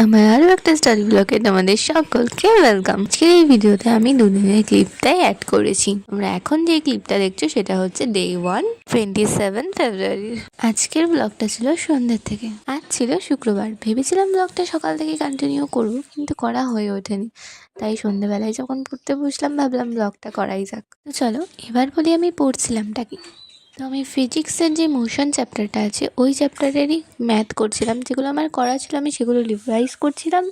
আমার আরও একটা স্টাডি ব্লগে তোমাদের সকলকে ওয়েলকাম। আজকের এই ভিডিওতে আমি দুদিনের ক্লিপটাই অ্যাড করেছি। তোমরা এখন যে ক্লিপটা দেখছো সেটা হচ্ছে ডে 1 27 ফেব্রুয়ারির। আজকের ব্লগটা ছিল সন্ধ্যের থেকে। আজ ছিল শুক্রবার। ভেবেছিলাম ব্লগটা সকাল থেকে কন্টিনিউ করবো, কিন্তু করা হয়ে ওঠেনি। তাই সন্ধ্যেবেলায় যখন পড়তে বসলাম ভাবলাম ব্লগটা করাই যাক। তো চলো এবার বলি আমি পড়ছিলামটা কি। তো আমি ফিজিক্সের যে মোশন চ্যাপ্টারটা আছে ওই চ্যাপ্টারেরই ম্যাথ করছিলাম। যেগুলো আমার করা ছিল আমি সেগুলো রিভাইজ করছিলাম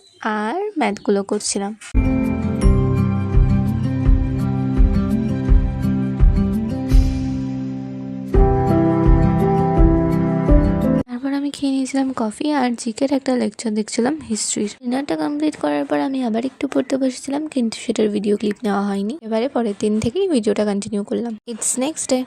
আর ম্যাথগুলো করছিলাম। তারপর আমি খেয়ে নিয়েছিলাম কফি আর জিকের একটা লেকচার দেখছিলাম হিস্ট্রির। ডিনারটা কমপ্লিট করার পর আমি আবার একটু পড়তে বসেছিলাম, কিন্তু সেটার ভিডিও ক্লিপ নেওয়া হয়নি। এবারে পরের দিন থেকেই ভিডিওটা কন্টিনিউ করলাম। It's next day.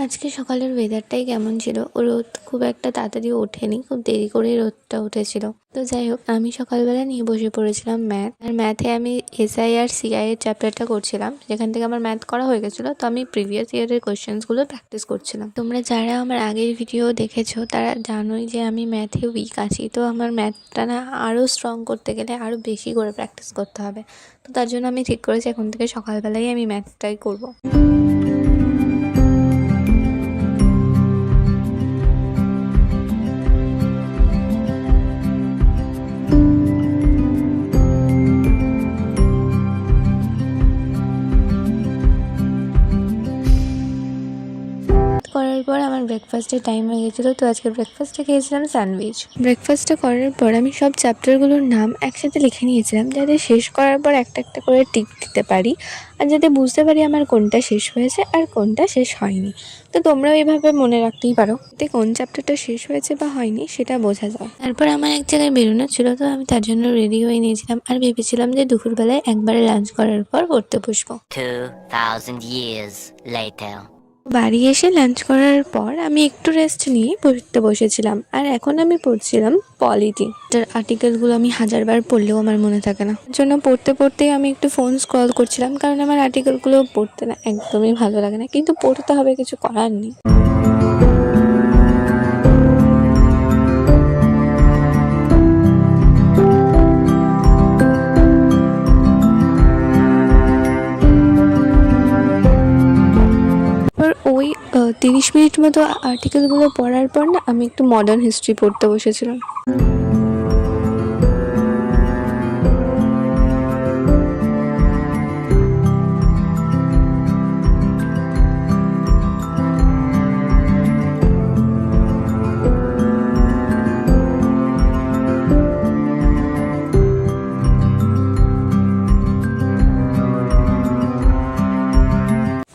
আজকে সকালের ওয়েদারটাই কেমন ছিল, রোদ খুব একটা তাড়াতাড়ি ওঠেনি, খুব দেরি করে রোদটা উঠেছিল। তো যাই হোক, আমি সকালবেলা নিয়ে বসে পড়েছিলাম ম্যাথ। আর ম্যাথে আমি এসআই আর সিআই এর চ্যাপ্টারটা করছিলাম, যেখান থেকে আমার ম্যাথ করা হয়ে গেছিলো। তো আমি প্রিভিয়াস ইয়ারের কোয়েশ্চেন্সগুলো প্র্যাকটিস করছিলাম। তোমরা যারা আমার আগের ভিডিও দেখেছো তারা জানোই যে আমি ম্যাথে উইক আছি। তো আমার ম্যাথটা না আরও স্ট্রং করতে গেলে আরও বেশি করে প্র্যাকটিস করতে হবে। তো তার জন্য আমি ঠিক করেছি এখন থেকে সকালবেলাই আমি ম্যাথটাই করবো। করার পর আমার ব্রেকফাস্টের টাইম হয়ে গেছিলো। তো আজকে ব্রেকফাস্টে খেয়েছিলাম স্যান্ডউইচ। ব্রেকফাস্টটা করার পর আমি সব চ্যাপ্টারগুলোর নাম একসাথে লিখে নিয়েছিলাম, যাতে শেষ করার পর একটা একটা করে টিক দিতে পারি আর যাতে বুঝতে পারি আমার কোনটা শেষ হয়েছে আর কোনটা শেষ হয়নি। তো তোমরাও এইভাবে মনে রাখতেই পারো, এতে কোন চ্যাপ্টারটা শেষ হয়েছে বা হয়নি সেটা বোঝা যায়। তারপর আমার এক জায়গায় বেরোনো ছিল, তো আমি তার জন্য রেডি হয়ে নিয়েছিলাম আর ভেবেছিলাম যে দুপুরবেলায় একবারে লাঞ্চ করার পর পড়তে বসবো। 2000 years later. বাড়ি এসে লাঞ্চ করার পর আমি একটু রেস্ট নিয়ে পড়তে বসেছিলাম। আর এখন আমি পড়ছিলাম পলিটি। তার আর্টিকেলগুলো আমি হাজারবার পড়লেও আমার মনে থাকে না, জন্য পড়তে পড়তেই আমি একটু ফোন স্ক্রল করছিলাম, কারণ আমার আর্টিকেলগুলো পড়তে না একদমই ভালো লাগে না, কিন্তু পড়তে হবে, কিছু করার নেই। ওই 30 মিনিট মতো আর্টিকেলগুলো পড়ার পর না আমি একটু মডার্ন হিস্ট্রি পড়তে বসেছিলাম।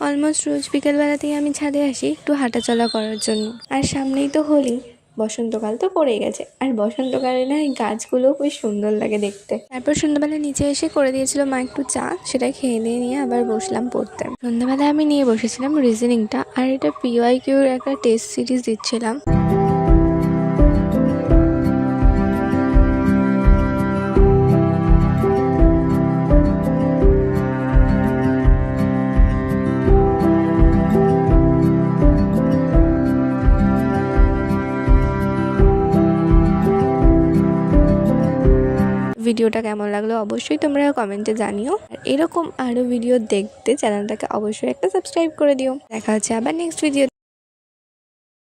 অলমোস্ট রোজ বিকেলবেলাতেই আমি ছাদে আসি একটু হাঁটাচলা করার জন্য। আর সামনেই তো হোলি, বসন্তকাল তো পড়েই গেছে, আর বসন্তকালে না এই গাছগুলো খুবই সুন্দর লাগে দেখতে। তারপর সন্ধ্যাবেলা নিচে এসে করে দিয়েছিল মা একটু চা, সেটা খেয়ে নিয়ে আবার বসলাম পড়তে। সন্ধ্যাবেলা আমি নিয়ে বসেছিলাম রিজনিংটা, আর এটা PYQর একটা টেস্ট সিরিজ দিচ্ছিলাম। ভিডিওটা কেমন লাগলো অবশ্যই তোমরা কমেন্টে জানিও। আর এরকম আরও ভিডিও দেখতে চ্যানেলটাকে অবশ্যই একটা সাবস্ক্রাইব করে দিও। দেখা হচ্ছে আবার নেক্সট ভিডিও।